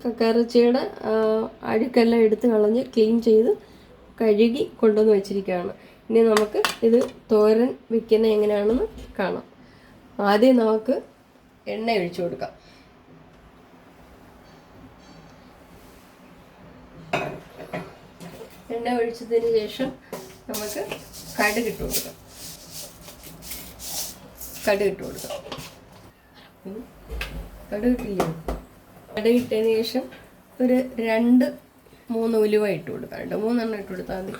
കക്കയിറച്ചിയുടെ അഴുക്കെല്ലാം എടുത്ത് കളഞ്ഞ് ക്ലീൻ ചെയ്ത് കഴുകി കൊണ്ടുവന്ന് വെച്ചിരിക്കുകയാണ്. ഇനി നമുക്ക് ഇത് തോരൻ വെക്കുന്നത് എങ്ങനെയാണെന്ന് കാണാം. ആദ്യം നമുക്ക് എണ്ണ ഒഴിച്ചു കൊടുക്കാം. എണ്ണ ഒഴിച്ചതിന് ശേഷം നമുക്ക് കടുകിട്ട് കൊടുക്കാം. കടുകിട്ടതിന് ശേഷം ഒരു 2-3 ഉലുവ ഇട്ട് കൊടുക്കാം. 2-3 ഇട്ട് കൊടുത്താൽ മതി.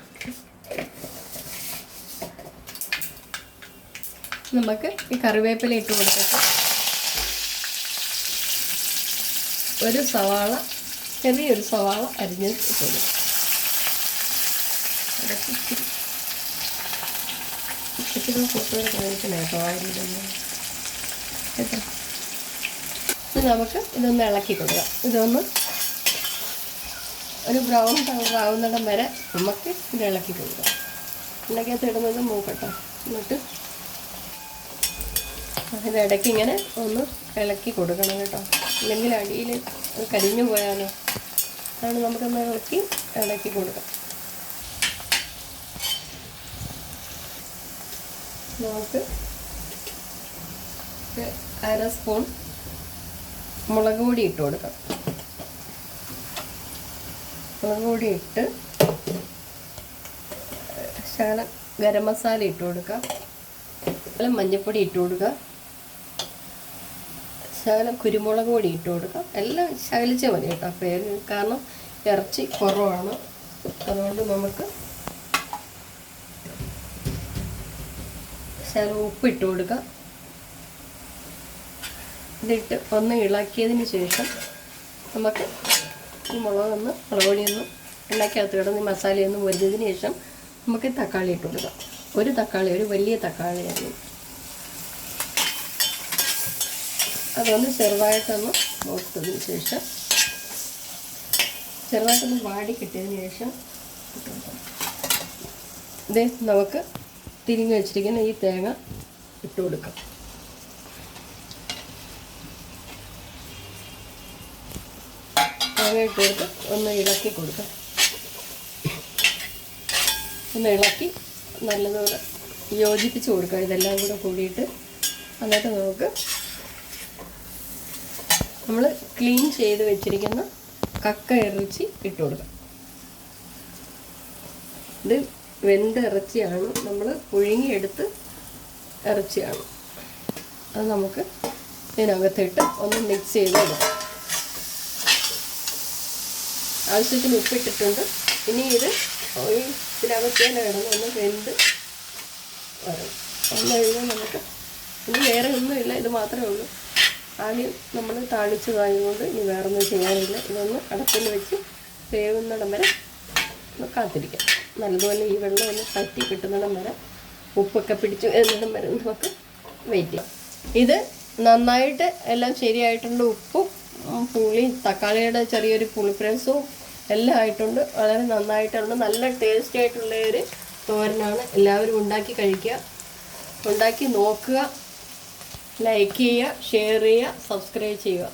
നമുക്ക് ഈ കറിവേപ്പില ഇട്ട് കൊടുത്തിട്ട് ചെറിയൊരു സവാള അരിഞ്ഞ് ഇട്ട് കൊടുക്കാം. നമുക്ക് ഇതൊന്ന് ഇളക്കി കൊടുക്കാം. ഇതൊന്ന് ഒരു ബ്രൗൺ കളർ ആവുന്നിടം വരെ നമുക്ക് ഇത് ഇളക്കി കൊടുക്കാം. ഇടയ്ക്കകത്ത് ഇടുന്നത് മൂക്കട്ടോ. എന്നിട്ട് ഇതിടയ്ക്ക് ഇങ്ങനെ ഒന്ന് ഇളക്കി കൊടുക്കണം കേട്ടോ, അല്ലെങ്കിൽ അടിയിൽ കരിഞ്ഞു പോയാലോ. അതാണ് നമുക്കൊന്ന് ഇളക്കി കൊടുക്കാം. നമുക്ക് 1/2 സ്പൂൺ മുളക് പൊടി ഇട്ട് കൊടുക്കാം. മുളക് പൊടി ഇട്ട് ശകലം ഗരം മസാല ഇട്ട് കൊടുക്കാം. ശകലം മഞ്ഞൾപ്പൊടി ഇട്ട് കൊടുക്കുക. ശകലം കുരുമുളക് പൊടി ഇട്ട് കൊടുക്കാം. എല്ലാം ശകലിച്ച മതി കേട്ടോ പേര്, കാരണം ഇറച്ചി കുറവാണ്. അതുകൊണ്ട് നമുക്ക് ശകലം ഉപ്പിട്ട് കൊടുക്കുക. ഇതിട്ട് ഒന്ന് ഇളക്കിയതിന് ശേഷം നമുക്ക് ഈ മുളക് പൊടിയൊന്നും എണ്ണയ്ക്കകത്ത് കിടന്ന് മസാലയൊന്നും വരുന്നതിന് ശേഷം നമുക്ക് തക്കാളി ഇട്ട് കൊടുക്കാം. ഒരു വലിയ തക്കാളിയാണ്. അതൊന്ന് ചെറുതായിട്ടൊന്ന് മൂത്തതിന് ശേഷം ചെറുതായിട്ടൊന്ന് വാടി കിട്ടിയതിന് ശേഷം ഇത് നമുക്ക് തിരിഞ്ഞ് വെച്ചിരിക്കുന്ന ഈ തേങ്ങ ഇട്ട് കൊടുക്കാം. തേങ്ങ ഇട്ട് കൊടുത്ത് ഒന്ന് ഇളക്കി കൊടുക്കാം. ഒന്ന് ഇളക്കി നല്ലതുപോലെ യോജിപ്പിച്ച് കൊടുക്കുക. ഇതെല്ലാം കൂടെ കൂടിയിട്ട് എന്നിട്ട് നമുക്ക് നമ്മൾ ക്ലീൻ ചെയ്ത് വെച്ചിരിക്കുന്ന കക്ക ഇറച്ചി ഇട്ട് കൊടുക്കാം. ഇത് വെന്ത ഇറച്ചിയാണ്, നമ്മൾ പുഴുങ്ങിയെടുത്ത് ഇറച്ചിയാണ്. അത് നമുക്ക് ഇതിനകത്തിട്ട് ഒന്ന് മിക്സ് ചെയ്ത് കൊടുക്കാം. ആവശ്യത്തിന് ഉപ്പിട്ടിട്ടുണ്ട്. ഇനി ഇതിനകത്ത് തന്നെ കിടന്ന് ഒന്ന് വെന്ത് വരണം. ഒന്ന് കഴിഞ്ഞാൽ നമുക്ക് ഇനി വേറെ ഒന്നുമില്ല, ഇത് മാത്രമേ ഉള്ളൂ. ആദ്യം നമ്മൾ താളിച്ചതായതുകൊണ്ട് ഇനി വേറെ ഒന്നും ചെയ്യാനില്ല. ഇതൊന്ന് അടപ്പിൽ വെച്ച് വേവുന്നിടം വരെ കാത്തിരിക്കാം. നല്ലതുപോലെ ഈ വെള്ളം ഒന്ന് പറ്റി കിട്ടുന്നിടം വരെ, ഉപ്പൊക്കെ പിടിച്ച് വരുന്നിടം വരെ നമുക്ക് വെയിറ്റ് ചെയ്യാം. ഇത് നന്നായിട്ട് എല്ലാം ശരിയായിട്ടുണ്ട്. ഉപ്പും പുളി, തക്കാളിയുടെ ചെറിയൊരു പുളിപ്രസവും എല്ലാം ആയിട്ടുണ്ട്. വളരെ നന്നായിട്ടുണ്ട്. നല്ല ടേസ്റ്റി ആയിട്ടുള്ള ഒരു തോരനാണ്. എല്ലാവരും ഉണ്ടാക്കി കഴിക്കുക, ഉണ്ടാക്കി നോക്കുക, ലൈക്ക് ചെയ്യുക, ഷെയർ ചെയ്യുക, സബ്സ്ക്രൈബ് ചെയ്യുക.